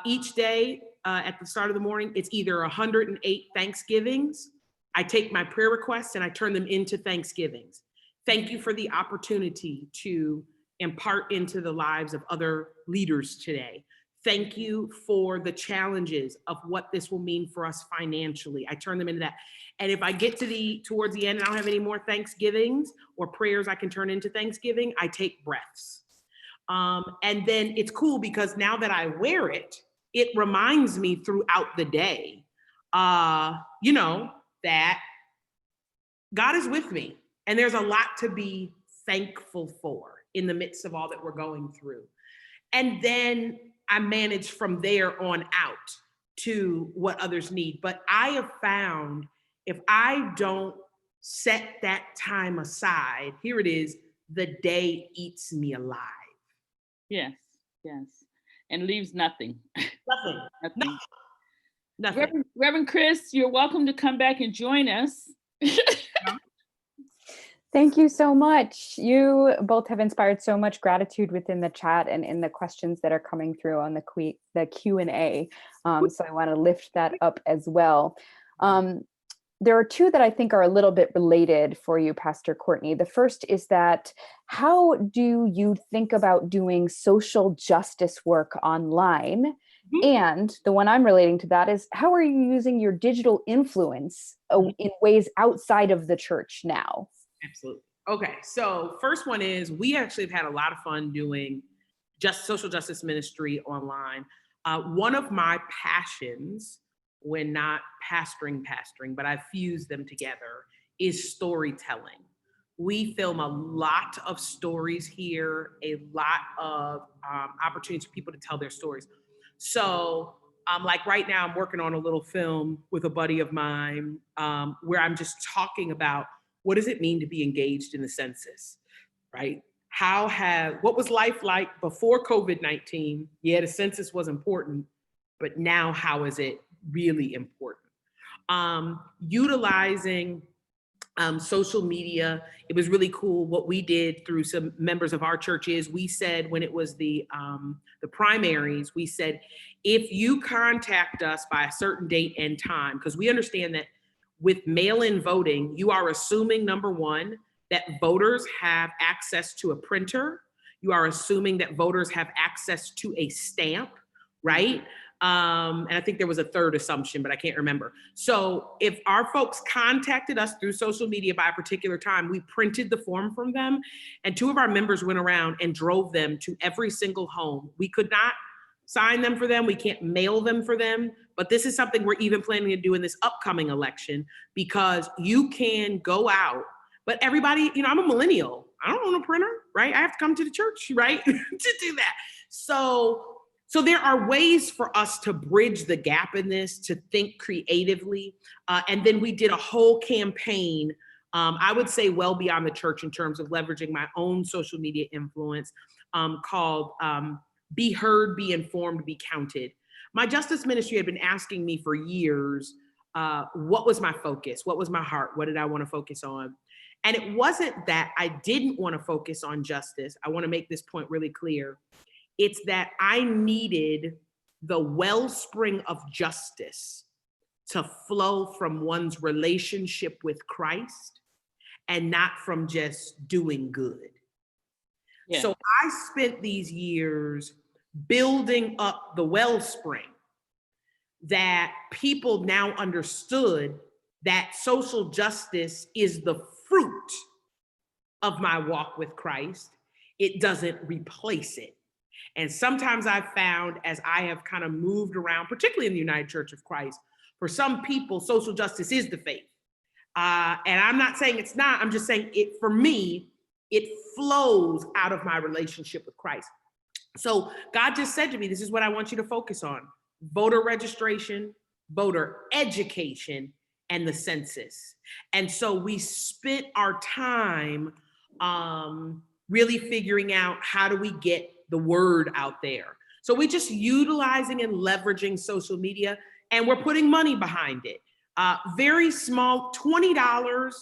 each day at the start of the morning. It's either 108 Thanksgivings. I take my prayer requests and I turn them into Thanksgivings. Thank you for the opportunity to impart into the lives of other leaders today. Thank you for the challenges of what this will mean for us financially. I turn them into that. And if I get towards the end and I don't have any more Thanksgivings or prayers I can turn into Thanksgiving, I take breaths. And then it's cool because now that I wear it, it reminds me throughout the day, that God is with me. And there's a lot to be thankful for in the midst of all that we're going through. And then I manage from there on out to what others need. But I have found if I don't set that time aside, here it is, the day eats me alive. Yes. And leaves nothing. Nothing. Reverend Chris, you're welcome to come back and join us. Thank you so much. You both have inspired so much gratitude within the chat and in the questions that are coming through on the Q&A. So I want to lift that up as well. There are two that I think are a little bit related for you, Pastor Courtney. The first is that how do you think about doing social justice work online? And the one I'm relating to that is, how are you using your digital influence in ways outside of the church now? Absolutely. Okay, so first one is we actually have had a lot of fun doing just social justice ministry online. One of my passions, when not pastoring, but I've fused them together, is storytelling. We film a lot of stories here, a lot of opportunities for people to tell their stories. So, like right now, I'm working on a little film with a buddy of mine where I'm just talking about what does it mean to be engaged in the census, right? What was life like before COVID-19? Yeah, the census was important, but now how is it really important? Utilizing social media. It was really cool. What we did through some members of our church is we said when it was the primaries, we said, if you contact us by a certain date and time, because we understand that with mail-in voting, you are assuming, number one, that voters have access to a printer. You are assuming that voters have access to a stamp, right? And I think there was a third assumption, but I can't remember. So if our folks contacted us through social media by a particular time, we printed the form from them, and two of our members went around and drove them to every single home. We could not sign them for them. We can't mail them for them. But this is something we're even planning to do in this upcoming election, because you can go out, but everybody, I'm a millennial. I don't own a printer, right? I have to come to the church, right? to do that. So there are ways for us to bridge the gap in this, to think creatively. And then we did a whole campaign, I would say well beyond the church in terms of leveraging my own social media influence, called Be Heard, Be Informed, Be Counted. My justice ministry had been asking me for years, what was my focus? What was my heart? What did I want to focus on? And it wasn't that I didn't want to focus on justice. I want to make this point really clear. It's that I needed the wellspring of justice to flow from one's relationship with Christ and not from just doing good. Yeah. So I spent these years building up the wellspring that people now understood that social justice is the fruit of my walk with Christ. It doesn't replace it. And sometimes I've found, as I have kind of moved around, particularly in the United Church of Christ, for some people, social justice is the faith. And I'm not saying it's not, I'm just saying it, for me, it flows out of my relationship with Christ. So God just said to me, this is what I want you to focus on: voter registration, voter education, and the census. And so we spent our time really figuring out how do we get the word out there. So we're just utilizing and leveraging social media, and we're putting money behind it. Very small, $20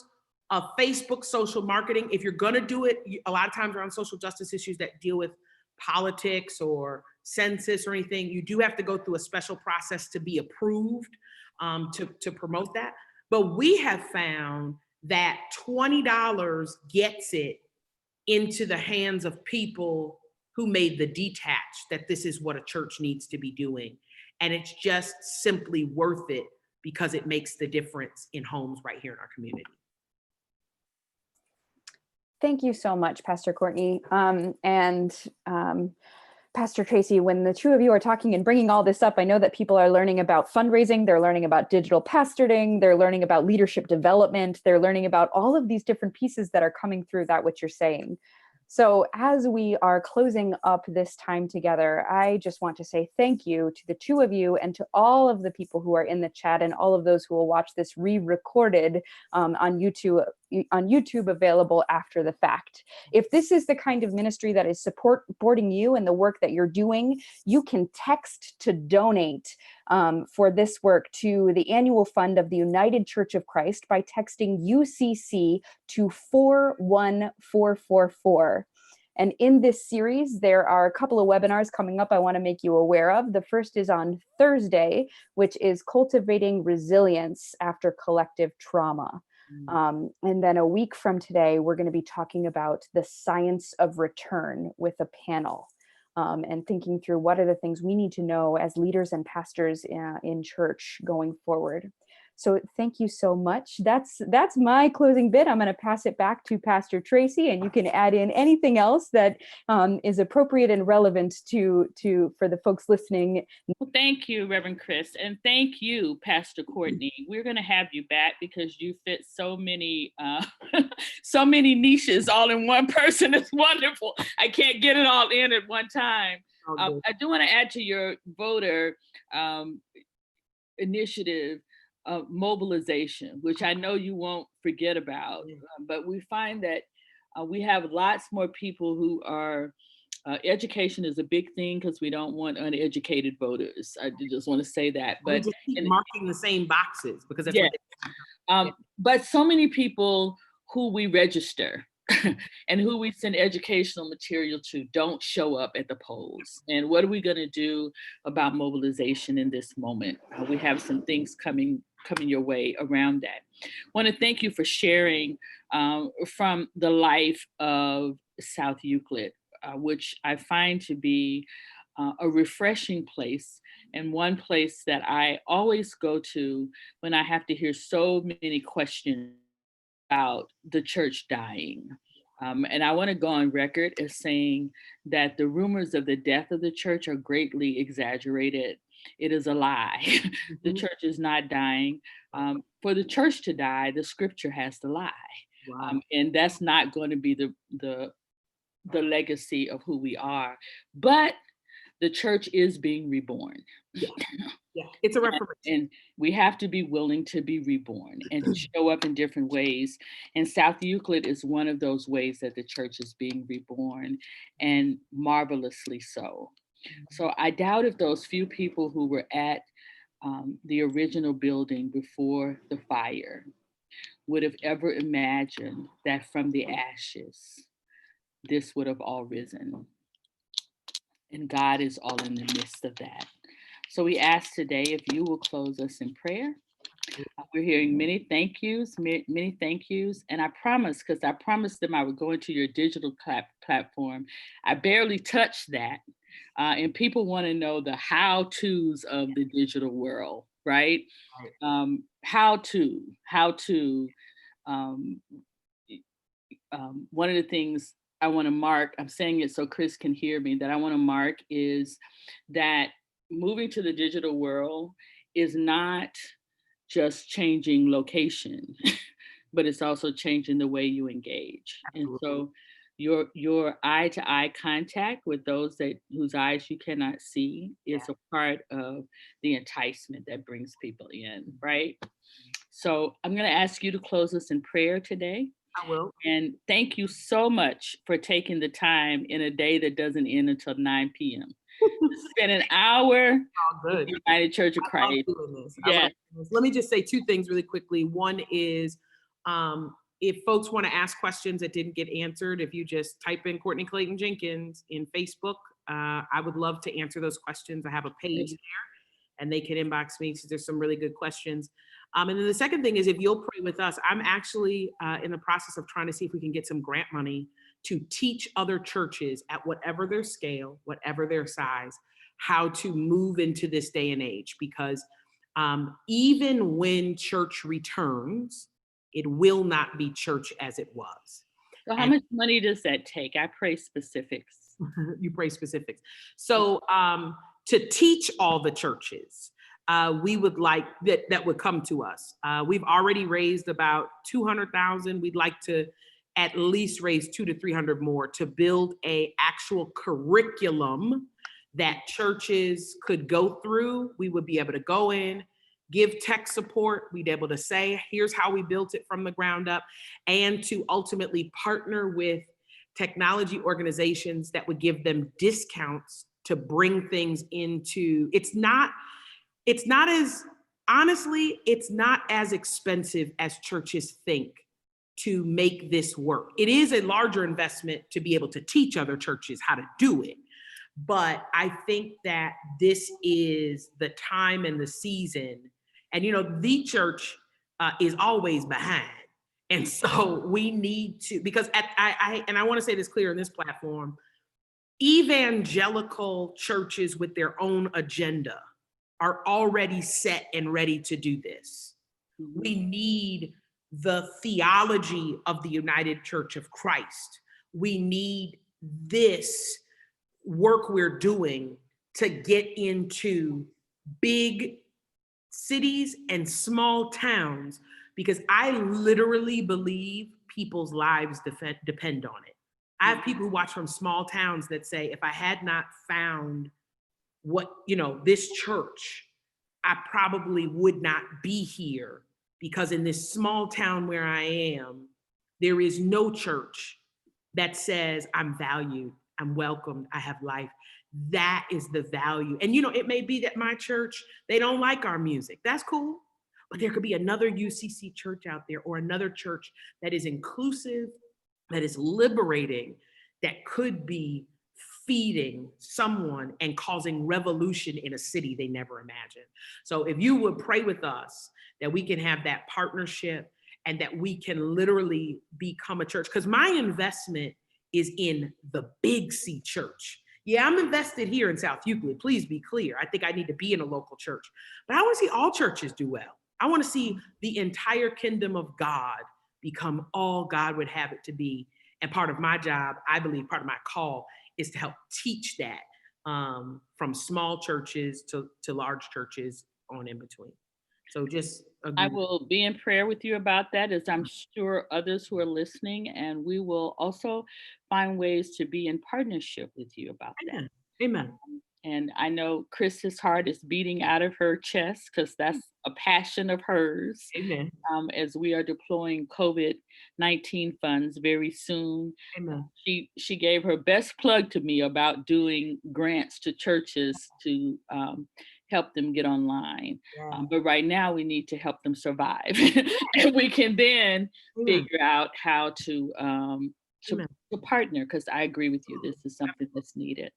of Facebook social marketing. If you're gonna do it, a lot of times around social justice issues that deal with politics or census or anything, you do have to go through a special process to be approved to promote that. But we have found that $20 gets it into the hands of people who made the detach that this is what a church needs to be doing. And it's just simply worth it because it makes the difference in homes right here in our community. Thank you so much, Pastor Courtney. Pastor Traci, when the two of you are talking and bringing all this up, I know that people are learning about fundraising, they're learning about digital pastoring, they're learning about leadership development, they're learning about all of these different pieces that are coming through that what you're saying. So as we are closing up this time together, I just want to say thank you to the two of you and to all of the people who are in the chat and all of those who will watch this re-recorded on YouTube available after the fact. If this is the kind of ministry that is supporting you and the work that you're doing, you can text to donate for this work to the annual fund of the United Church of Christ by texting UCC to 41444. And in this series, there are a couple of webinars coming up I want to make you aware of. The first is on Thursday, which is Cultivating Resilience After Collective Trauma. And then a week from today, we're going to be talking about the science of return with a panel and thinking through what are the things we need to know as leaders and pastors in church going forward. So thank you so much. That's my closing bit. I'm going to pass it back to Pastor Traci, and you can add in anything else that is appropriate and relevant for the folks listening. Well, thank you, Reverend Chris, and thank you, Pastor Courtney. We're going to have you back because you fit so many so many niches all in one person. It's wonderful. I can't get it all in at one time. I do want to add to your voter initiative of mobilization, which I know you won't forget about, but we find that we have lots more people who are education is a big thing because we don't want uneducated voters. I just want to say that. But we just keep marking the same boxes because that's but so many people who we register and who we send educational material to don't show up at the polls. And what are we going to do about mobilization in this moment? We have some things coming your way around that. I want to thank you for sharing from the life of South Euclid, which I find to be a refreshing place, and one place that I always go to when I have to hear so many questions about the church dying. And I want to go on record as saying that the rumors of the death of the church are greatly exaggerated. It is a lie. The church is not dying. For the church to die, the scripture has to lie. Wow. And that's not going to be the legacy of who we are. But the church is being reborn. Yeah, it's a reformation. And we have to be willing to be reborn and to show up in different ways. And South Euclid is one of those ways that the church is being reborn, and marvelously so. So I doubt if those few people who were at the original building before the fire would have ever imagined that from the ashes, this would have all risen. And God is all in the midst of that. So we ask today if you will close us in prayer. We're hearing many thank yous. And I promised, because I promised them I would go into your digital platform. I barely touched that. And people want to know the how-tos of the digital world, right? How to. One of the things I want to mark, I'm saying it so Chris can hear me, that I want to mark is that moving to the digital world is not just changing location, but it's also changing the way you engage. And so your eye-to-eye contact with those whose eyes you cannot see is a part of the enticement that brings people in, right? So I'm going to ask you to close us in prayer today. I will. And thank you so much for taking the time in a day that doesn't end until 9 p.m. Spend an hour with the United Church of Christ. Yes. Let me just say two things really quickly. One is, if folks want to ask questions that didn't get answered, if you just type in Courtney Clayton Jenkins in Facebook, I would love to answer those questions. I have a page there, and they can inbox me because there's some really good questions. And then the second thing is, if you'll pray with us, I'm actually in the process of trying to see if we can get some grant money to teach other churches at whatever their scale, whatever their size, how to move into this day and age. Because even when church returns, it will not be church as it was. So how much money does that take? I pray specifics. You pray specifics. So to teach all the churches, we would like that would come to us. We've already raised about 200,000. We'd like to at least raise 200 to 300 more to build a actual curriculum that churches could go through. We would be able to go in, give tech support. We'd be able to say, here's how we built it from the ground up, and to ultimately partner with technology organizations that would give them discounts to bring things into. It's not as, honestly, it's not as expensive as churches think to make this work. It is a larger investment to be able to teach other churches how to do it. But I think that this is the time and the season. And, the church is always behind. And so we need to, because I want to say this clear on this platform, evangelical churches with their own agenda are already set and ready to do this. We need the theology of the United Church of Christ. We need this work we're doing to get into big cities and small towns, because I literally believe people's lives depend on it. I have people who watch from small towns that say, if I had not found this church, I probably would not be here, because in this small town where I am, there is no church that says I'm valued, I'm welcomed, I have life. That is the value. And it may be that my church, they don't like our music. That's cool. But there could be another UCC church out there, or another church that is inclusive, that is liberating, that could be feeding someone and causing revolution in a city they never imagined. So if you would pray with us that we can have that partnership and that we can literally become a church, because my investment is in the Big C church. Yeah, I'm invested here in South Euclid. Please be clear. I think I need to be in a local church, but I want to see all churches do well. I want to see the entire kingdom of God become all God would have it to be. And part of my job, I believe part of my call, is to help teach that from small churches to large churches on in between. So just I will be in prayer with you about that, as I'm sure others who are listening, and we will also find ways to be in partnership with you about that. Amen. And I know Chris's heart is beating out of her chest, because that's a passion of hers. Amen. As we are deploying COVID-19 funds very soon. Amen. She gave her best plug to me about doing grants to churches to help them get online. Yeah. But right now we need to help them survive. And we can then figure out how to partner, because I agree with you. This is something that's needed.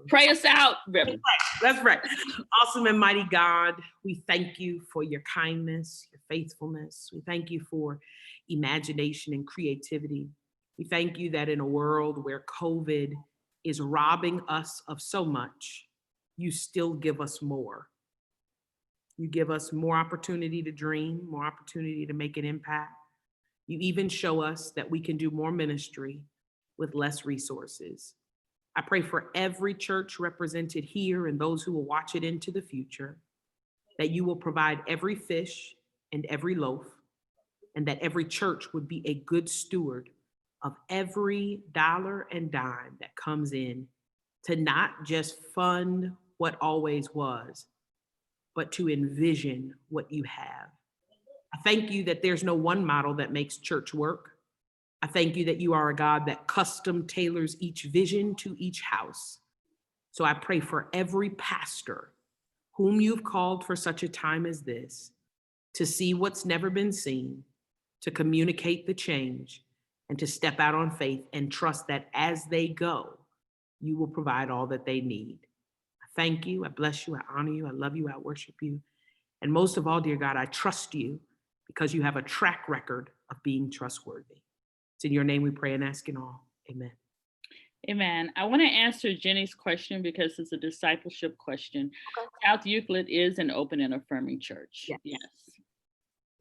Pray us out, Reverend. That's right. Awesome and mighty God, we thank you for your kindness, your faithfulness. We thank you for imagination and creativity. We thank you that in a world where COVID is robbing us of so much, you still give us more. You give us more opportunity to dream, more opportunity to make an impact. You even show us that we can do more ministry with less resources. I pray for every church represented here and those who will watch it into the future, that you will provide every fish and every loaf, and that every church would be a good steward of every dollar and dime that comes in, to not just fund what always was, but to envision what you have. I thank you that there's no one model that makes church work. I thank you that you are a God that custom tailors each vision to each house. So I pray for every pastor whom you've called for such a time as this, to see what's never been seen, to communicate the change, and to step out on faith and trust that as they go, you will provide all that they need. I thank you, I bless you, I honor you, I love you, I worship you. And most of all, dear God, I trust you because you have a track record of being trustworthy. It's in your name we pray and ask in all. Amen. Amen. I want to answer Jenny's question because it's a discipleship question. Okay. South Euclid is an open and affirming church. Yes.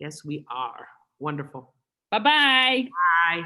Yes, we are. Wonderful. Bye-bye. Bye.